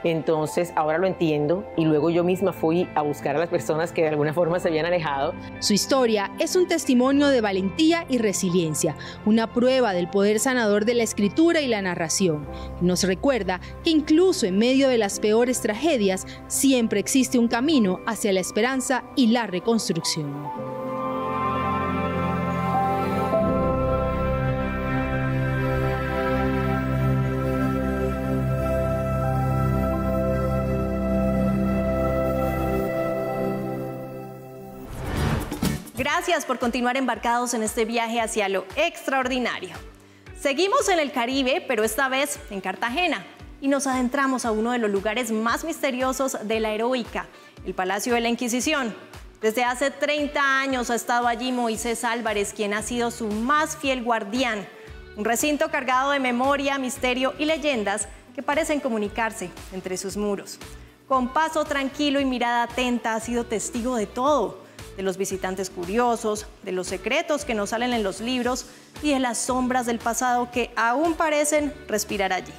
Entonces ahora lo entiendo, y luego yo misma fui a buscar a las personas que de alguna forma se habían alejado. Su historia es un testimonio de valentía y resiliencia, una prueba del poder sanador de la escritura y la narración. Nos recuerda que incluso en medio de las peores tragedias siempre existe un camino hacia la esperanza y la reconstrucción. Gracias por continuar embarcados en este viaje hacia lo extraordinario. Seguimos en el Caribe, pero esta vez en Cartagena, y nos adentramos a uno de los lugares más misteriosos de la heroica, el Palacio de la Inquisición. Desde hace 30 años ha estado allí Moisés Álvarez, quien ha sido su más fiel guardián. Un recinto cargado de memoria, misterio y leyendas que parecen comunicarse entre sus muros. Con paso tranquilo y mirada atenta ha sido testigo de todo, de los visitantes curiosos, de los secretos que no salen en los libros y de las sombras del pasado que aún parecen respirar allí.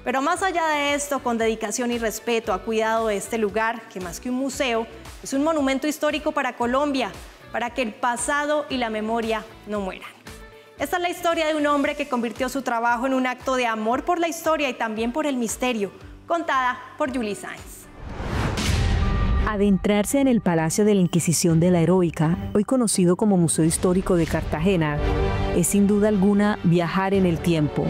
Pero más allá de esto, con dedicación y respeto, ha cuidado de este lugar, que más que un museo, es un monumento histórico para Colombia, para que el pasado y la memoria no mueran. Esta es la historia de un hombre que convirtió su trabajo en un acto de amor por la historia y también por el misterio, contada por Julie Sainz. Adentrarse en el Palacio de la Inquisición de la Heroica, hoy conocido como Museo Histórico de Cartagena, es sin duda alguna viajar en el tiempo.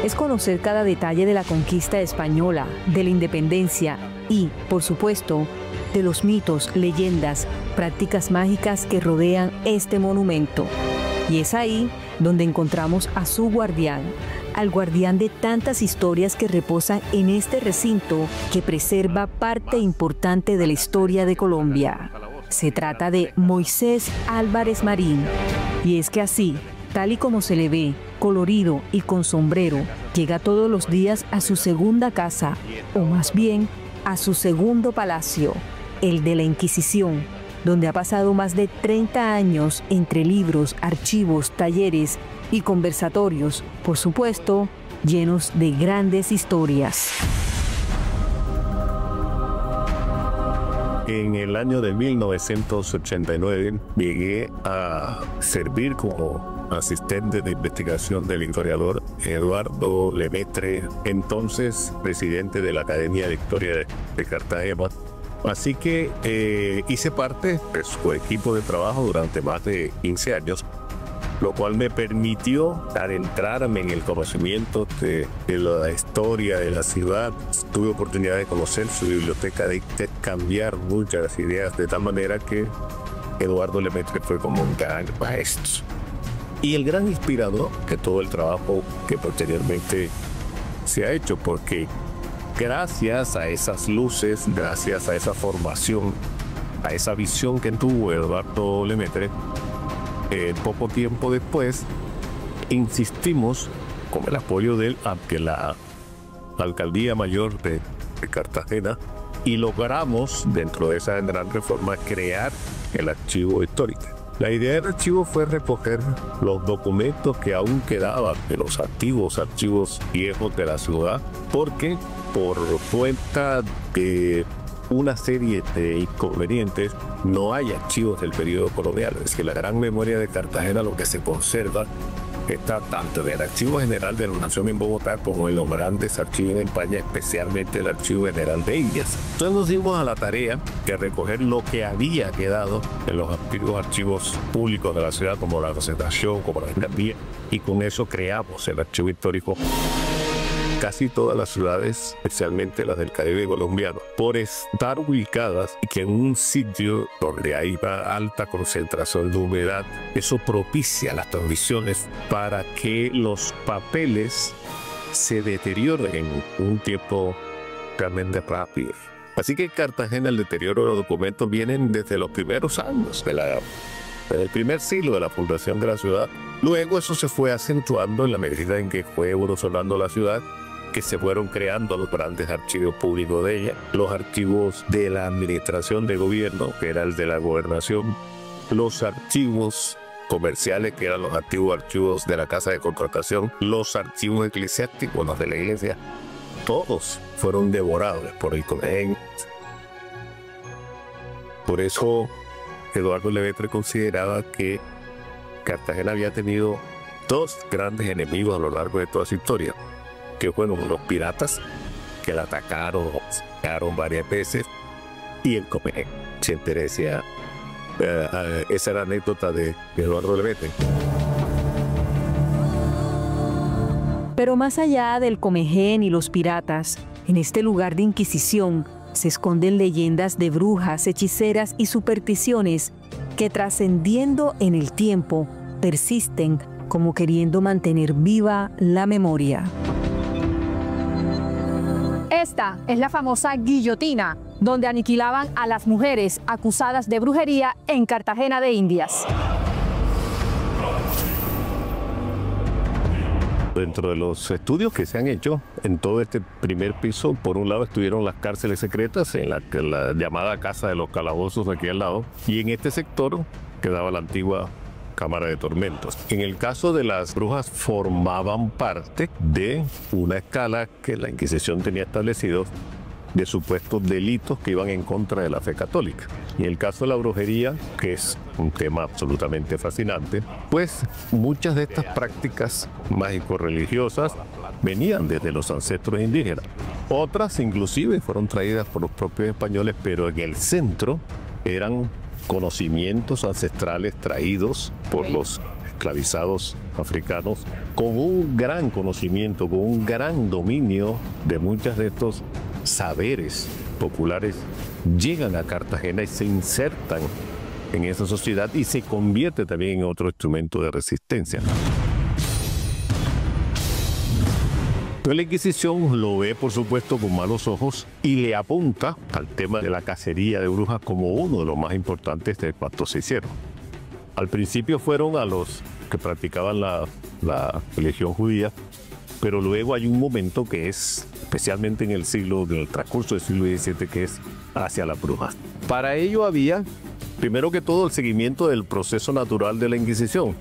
Es conocer cada detalle de la conquista española, de la independencia y, por supuesto, de los mitos, leyendas, prácticas mágicas que rodean este monumento. Y es ahí donde encontramos a su guardián, al guardián de tantas historias que reposan en este recinto que preserva parte importante de la historia de Colombia. Se trata de Moisés Álvarez Marín, y es que así, tal y como se le ve, colorido y con sombrero, llega todos los días a su segunda casa, o más bien, a su segundo palacio, el de la Inquisición, donde ha pasado más de 30 años entre libros, archivos, talleres y conversatorios, por supuesto, llenos de grandes historias. En el año de 1989 llegué a servir como asistente de investigación del historiador Eduardo Lemaitre, entonces presidente de la Academia de Historia de Cartagena. Así que hice parte de su equipo de trabajo durante más de 15 años, lo cual me permitió adentrarme en el conocimiento de la historia de la ciudad. Tuve oportunidad de conocer su biblioteca, de cambiar muchas ideas, de tal manera que Eduardo Lemaitre fue como un gran maestro y el gran inspirador de todo el trabajo que posteriormente se ha hecho, porque gracias a esas luces, gracias a esa formación, a esa visión que tuvo Eduardo Lemaitre, poco tiempo después insistimos con el apoyo de él ante la Alcaldía Mayor de Cartagena y logramos, dentro de esa gran reforma, crear el archivo histórico. La idea del archivo fue recoger los documentos que aún quedaban de los antiguos archivos viejos de la ciudad, porque por cuenta de una serie de inconvenientes no hay archivos del periodo colonial. Es que la gran memoria de Cartagena, lo que se conserva está tanto en el Archivo General de la Nación en Bogotá como en los grandes archivos en España, especialmente el Archivo General de Indias. Entonces nos dimos a la tarea de recoger lo que había quedado en los antiguos archivos públicos de la ciudad, como la Concentración, como la Alcaldía, y con eso creamos el archivo histórico. Casi todas las ciudades, especialmente las del Caribe colombiano, por estar ubicadas y que en un sitio donde hay alta concentración de humedad, eso propicia las transmisiones para que los papeles se deterioren en un tiempo realmente rápido. Así que en Cartagena el deterioro de los documentos vienen desde los primeros años del primer siglo de la fundación de la ciudad. Luego eso se fue acentuando en la medida en que fue evolucionando la ciudad, que se fueron creando los grandes archivos públicos de ella, los archivos de la administración de gobierno, que era el de la gobernación, los archivos comerciales, que eran los antiguos archivos de la Casa de Contratación, los archivos eclesiásticos, los de la iglesia, todos fueron devorados por el CONEGEN. Por eso Eduardo Lemaitre consideraba que Cartagena había tenido dos grandes enemigos a lo largo de toda su historia, que fueron los piratas, que la atacaron varias veces, y el CONEGEN. Se interesa esa era la anécdota de Eduardo Lemaitre. Pero más allá del CONEGEN y los piratas, en este lugar de inquisición se esconden leyendas de brujas, hechiceras y supersticiones que, trascendiendo en el tiempo, persisten como queriendo mantener viva la memoria. Esta es la famosa guillotina, donde aniquilaban a las mujeres acusadas de brujería en Cartagena de Indias. Dentro de los estudios que se han hecho en todo este primer piso, por un lado estuvieron las cárceles secretas, en la llamada Casa de los Calabozos aquí al lado, y en este sector quedaba la antigua Cámara de Tormentos. En el caso de las brujas, formaban parte de una escala que la Inquisición tenía establecido de supuestos delitos que iban en contra de la fe católica. Y en el caso de la brujería, que es un tema absolutamente fascinante, pues muchas de estas prácticas mágico-religiosas venían desde los ancestros indígenas. Otras inclusive fueron traídas por los propios españoles, pero en el centro eran conocimientos ancestrales traídos por los esclavizados africanos, con un gran conocimiento, con un gran dominio de muchos de estos saberes populares, llegan a Cartagena y se insertan en esa sociedad y se convierte también en otro instrumento de resistencia. Entonces la Inquisición lo ve, por supuesto, con malos ojos y le apunta al tema de la cacería de brujas como uno de los más importantes de cuantos se hicieron. Al principio fueron a los que practicaban la religión judía, pero luego hay un momento que es, especialmente en el transcurso del siglo XVII, que es hacia las brujas. Para ello había, primero que todo, el seguimiento del proceso natural de la Inquisición.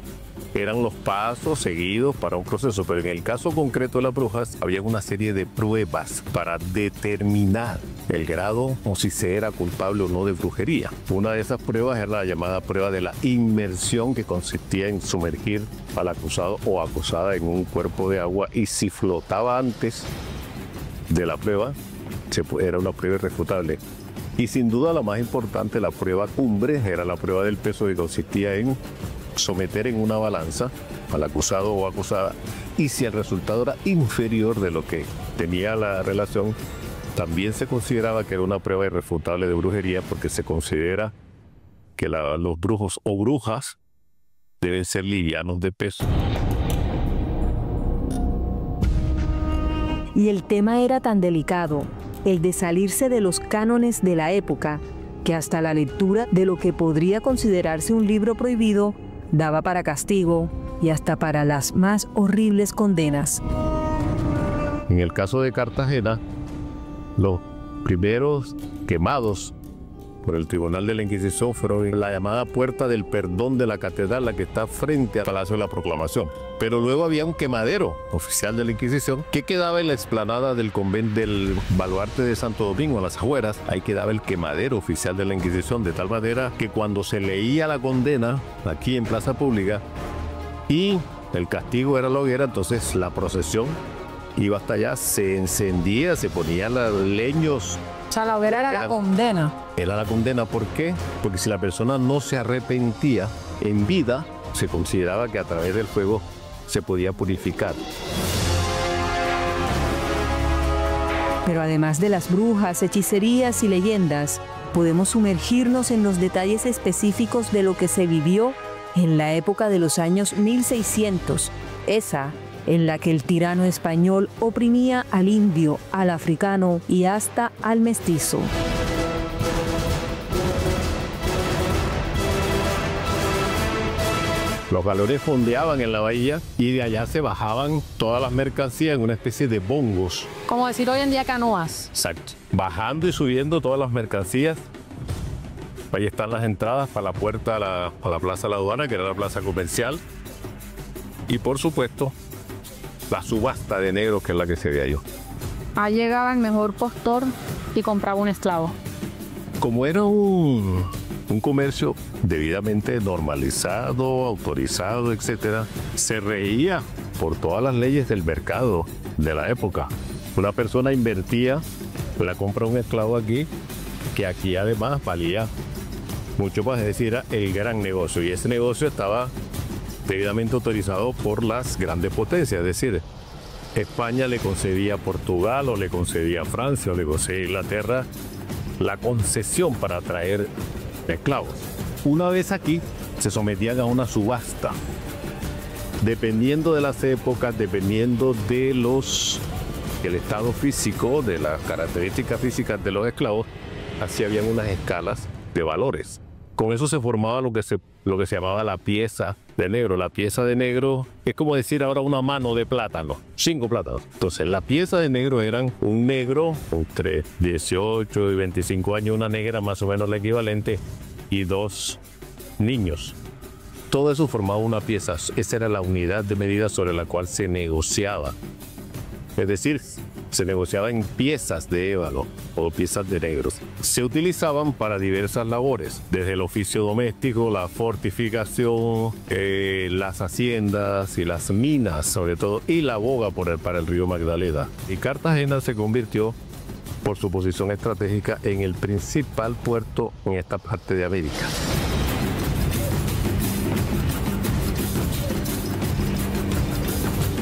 Eran los pasos seguidos para un proceso, pero en el caso concreto de las brujas había una serie de pruebas para determinar el grado o si se era culpable o no de brujería. Una de esas pruebas era la llamada prueba de la inmersión, que consistía en sumergir al acusado o acusada en un cuerpo de agua, y si flotaba antes de la prueba, era una prueba irrefutable. Y sin duda la más importante, la prueba cumbre, era la prueba del peso, que consistía en someter en una balanza al acusado o acusada, y si el resultado era inferior de lo que tenía la relación, también se consideraba que era una prueba irrefutable de brujería, porque se considera que los brujos o brujas deben ser livianos de peso. Y el tema era tan delicado, el de salirse de los cánones de la época, que hasta la lectura de lo que podría considerarse un libro prohibido daba para castigo y hasta para las más horribles condenas. En el caso de Cartagena, los primeros quemados por el Tribunal de la Inquisición fueron en la llamada Puerta del Perdón de la Catedral, la que está frente al Palacio de la Proclamación. Pero luego había un quemadero oficial de la Inquisición que quedaba en la explanada del convento del Baluarte de Santo Domingo, a las afueras. Ahí quedaba el quemadero oficial de la Inquisición, de tal manera que cuando se leía la condena aquí en Plaza Pública y el castigo era la hoguera, entonces la procesión iba hasta allá, se encendía, se ponían los leños. O sea, la hoguera era la condena. Era la condena, ¿por qué? Porque si la persona no se arrepentía en vida, se consideraba que a través del fuego se podía purificar. Pero además de las brujas, hechicerías y leyendas, podemos sumergirnos en los detalles específicos de lo que se vivió en la época de los años 1600, esa en la que el tirano español oprimía al indio, al africano y hasta al mestizo. Los galeones fondeaban en la bahía y de allá se bajaban todas las mercancías en una especie de bongos. Como decir hoy en día canoas. Exacto. Bajando y subiendo todas las mercancías. Ahí están las entradas para la puerta a la Plaza de la Aduana, que era la plaza comercial. Y por supuesto, la subasta de negros, que es la que se ve ahí. Ahí llegaba el mejor postor y compraba un esclavo. Como era un comercio debidamente normalizado, autorizado, etc., se reía por todas las leyes del mercado de la época. Una persona invertía la compra de un esclavo aquí, que aquí además valía mucho más, es decir, era el gran negocio. Y ese negocio estaba debidamente autorizado por las grandes potencias, es decir, España le concedía a Portugal, o le concedía a Francia, o le concedía a Inglaterra la concesión para traer esclavos. Una vez aquí, se sometían a una subasta. Dependiendo de las épocas, dependiendo de el estado físico, de las características físicas de los esclavos, así habían unas escalas de valores. Con eso se formaba lo que se llamaba la pieza de negro. La pieza de negro es como decir ahora una mano de plátano, 5 plátanos. Entonces la pieza de negro eran un negro entre 18 y 25 años, una negra más o menos la equivalente, y 2 niños. Todo eso formaba una pieza. Esa era la unidad de medida sobre la cual se negociaba. Es decir, se negociaba en piezas de ébano o piezas de negros. Se utilizaban para diversas labores, desde el oficio doméstico, la fortificación, las haciendas y las minas sobre todo, y la boga para el río Magdalena. Y Cartagena se convirtió, por su posición estratégica, en el principal puerto en esta parte de América.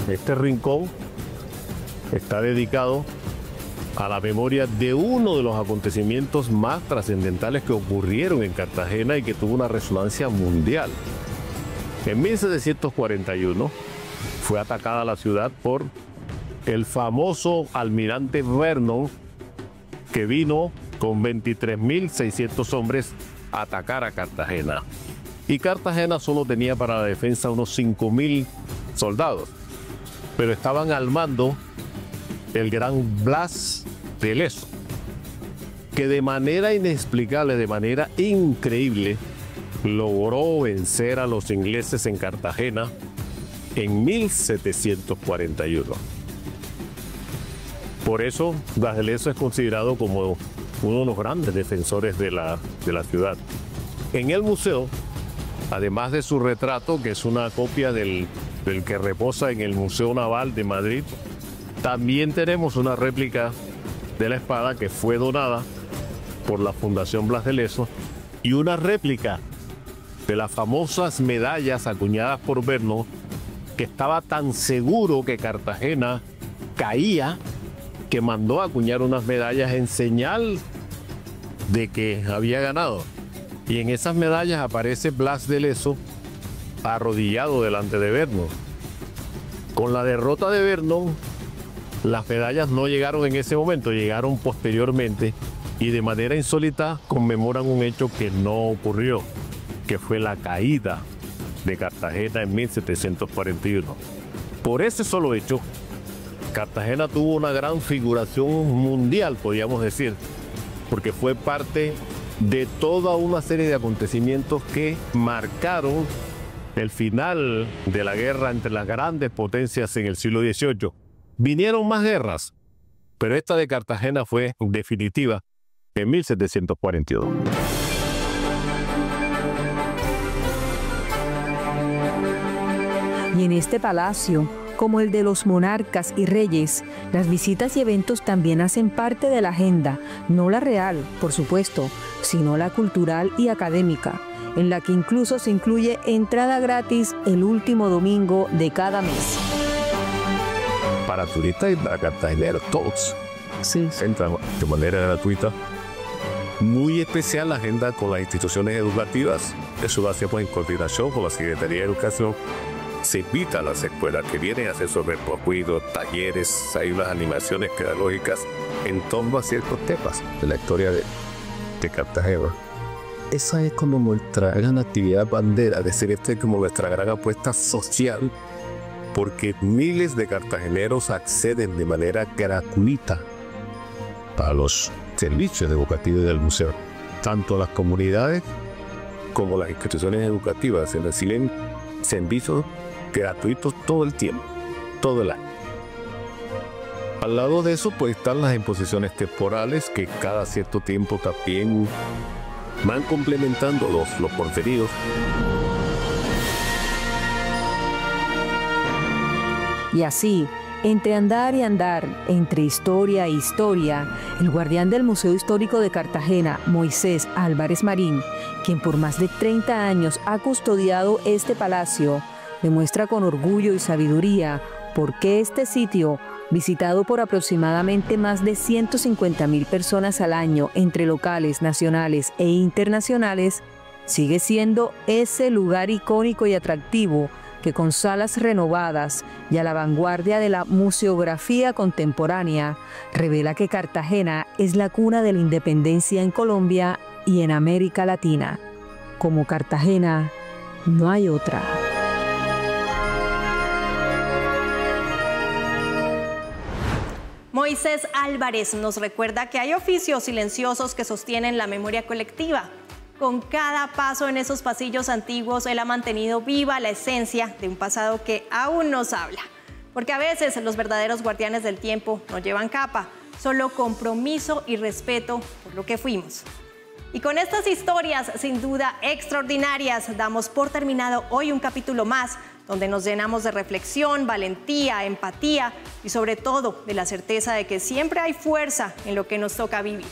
Este rincón está dedicado a la memoria de uno de los acontecimientos más trascendentales que ocurrieron en Cartagena y que tuvo una resonancia mundial. En 1741 fue atacada la ciudad por el famoso almirante Vernon, que vino con 23.600 hombres a atacar a Cartagena. Y Cartagena solo tenía para la defensa unos 5.000 soldados, pero estaban al mando el gran Blas de Lezo, que de manera inexplicable, de manera increíble, logró vencer a los ingleses en Cartagena en 1741. Por eso, Blas de Lezo es considerado como uno de los grandes defensores de la ciudad. En el museo, además de su retrato, que es una copia del que reposa en el Museo Naval de Madrid, también tenemos una réplica de la espada que fue donada por la Fundación Blas de Lezo, y una réplica de las famosas medallas acuñadas por Vernon, que estaba tan seguro que Cartagena caía que mandó a acuñar unas medallas en señal de que había ganado. Y en esas medallas aparece Blas de Lezo arrodillado delante de Vernon. Con la derrota de Vernon, Las medallas no llegaron en ese momento, llegaron posteriormente y de manera insólita conmemoran un hecho que no ocurrió, que fue la caída de Cartagena en 1741. Por ese solo hecho, Cartagena tuvo una gran figuración mundial, podríamos decir, porque fue parte de toda una serie de acontecimientos que marcaron el final de la guerra entre las grandes potencias en el siglo XVIII. Vinieron más guerras, pero esta de Cartagena fue definitiva en 1742. Y en este palacio, como el de los monarcas y reyes, las visitas y eventos también hacen parte de la agenda, no la real, por supuesto, sino la cultural y académica, en la que incluso se incluye entrada gratis el último domingo de cada mes. Para turistas y para cartageneros, todos entran de manera gratuita. Muy especial la agenda con las instituciones educativas. Eso lo hacemos en coordinación con la Secretaría de Educación. Se invita a las escuelas que vienen a hacer sobre recorridos, talleres, hay unas animaciones pedagógicas en torno a ciertos temas de la historia de Cartagena. Esa es como nuestra gran actividad bandera, es decir, esta es como nuestra gran apuesta social, porque miles de cartageneros acceden de manera gratuita a los servicios educativos del museo. Tanto las comunidades como las instituciones educativas reciben servicios gratuitos todo el tiempo, todo el año. Al lado de eso pues están las exposiciones temporales que cada cierto tiempo también van complementando los contenidos. Y así, entre andar y andar, entre historia e historia, el guardián del Museo Histórico de Cartagena, Moisés Álvarez Marín, quien por más de 30 años ha custodiado este palacio, demuestra con orgullo y sabiduría por qué este sitio, visitado por aproximadamente más de 150.000 personas al año entre locales, nacionales e internacionales, sigue siendo ese lugar icónico y atractivo que con salas renovadas y a la vanguardia de la museografía contemporánea, revela que Cartagena es la cuna de la independencia en Colombia y en América Latina. Como Cartagena, no hay otra. Moisés Álvarez nos recuerda que hay oficios silenciosos que sostienen la memoria colectiva. Con cada paso en esos pasillos antiguos, él ha mantenido viva la esencia de un pasado que aún nos habla. Porque a veces los verdaderos guardianes del tiempo no llevan capa, solo compromiso y respeto por lo que fuimos. Y con estas historias, sin duda extraordinarias, damos por terminado hoy un capítulo más, donde nos llenamos de reflexión, valentía, empatía y sobre todo de la certeza de que siempre hay fuerza en lo que nos toca vivir.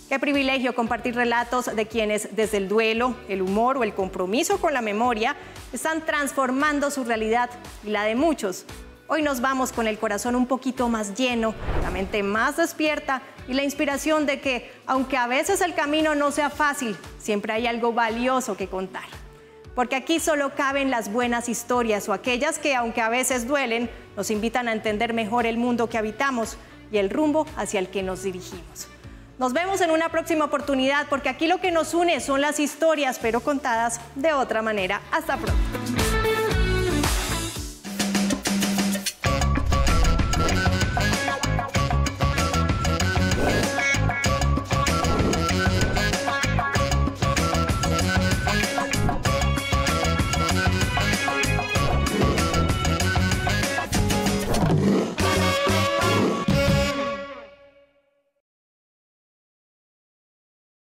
Qué privilegio compartir relatos de quienes desde el duelo, el humor o el compromiso con la memoria están transformando su realidad y la de muchos. Hoy nos vamos con el corazón un poquito más lleno, la mente más despierta y la inspiración de que, aunque a veces el camino no sea fácil, siempre hay algo valioso que contar. Porque aquí solo caben las buenas historias o aquellas que, aunque a veces duelen, nos invitan a entender mejor el mundo que habitamos y el rumbo hacia el que nos dirigimos. Nos vemos en una próxima oportunidad porque aquí lo que nos une son las historias, pero contadas de otra manera. Hasta pronto.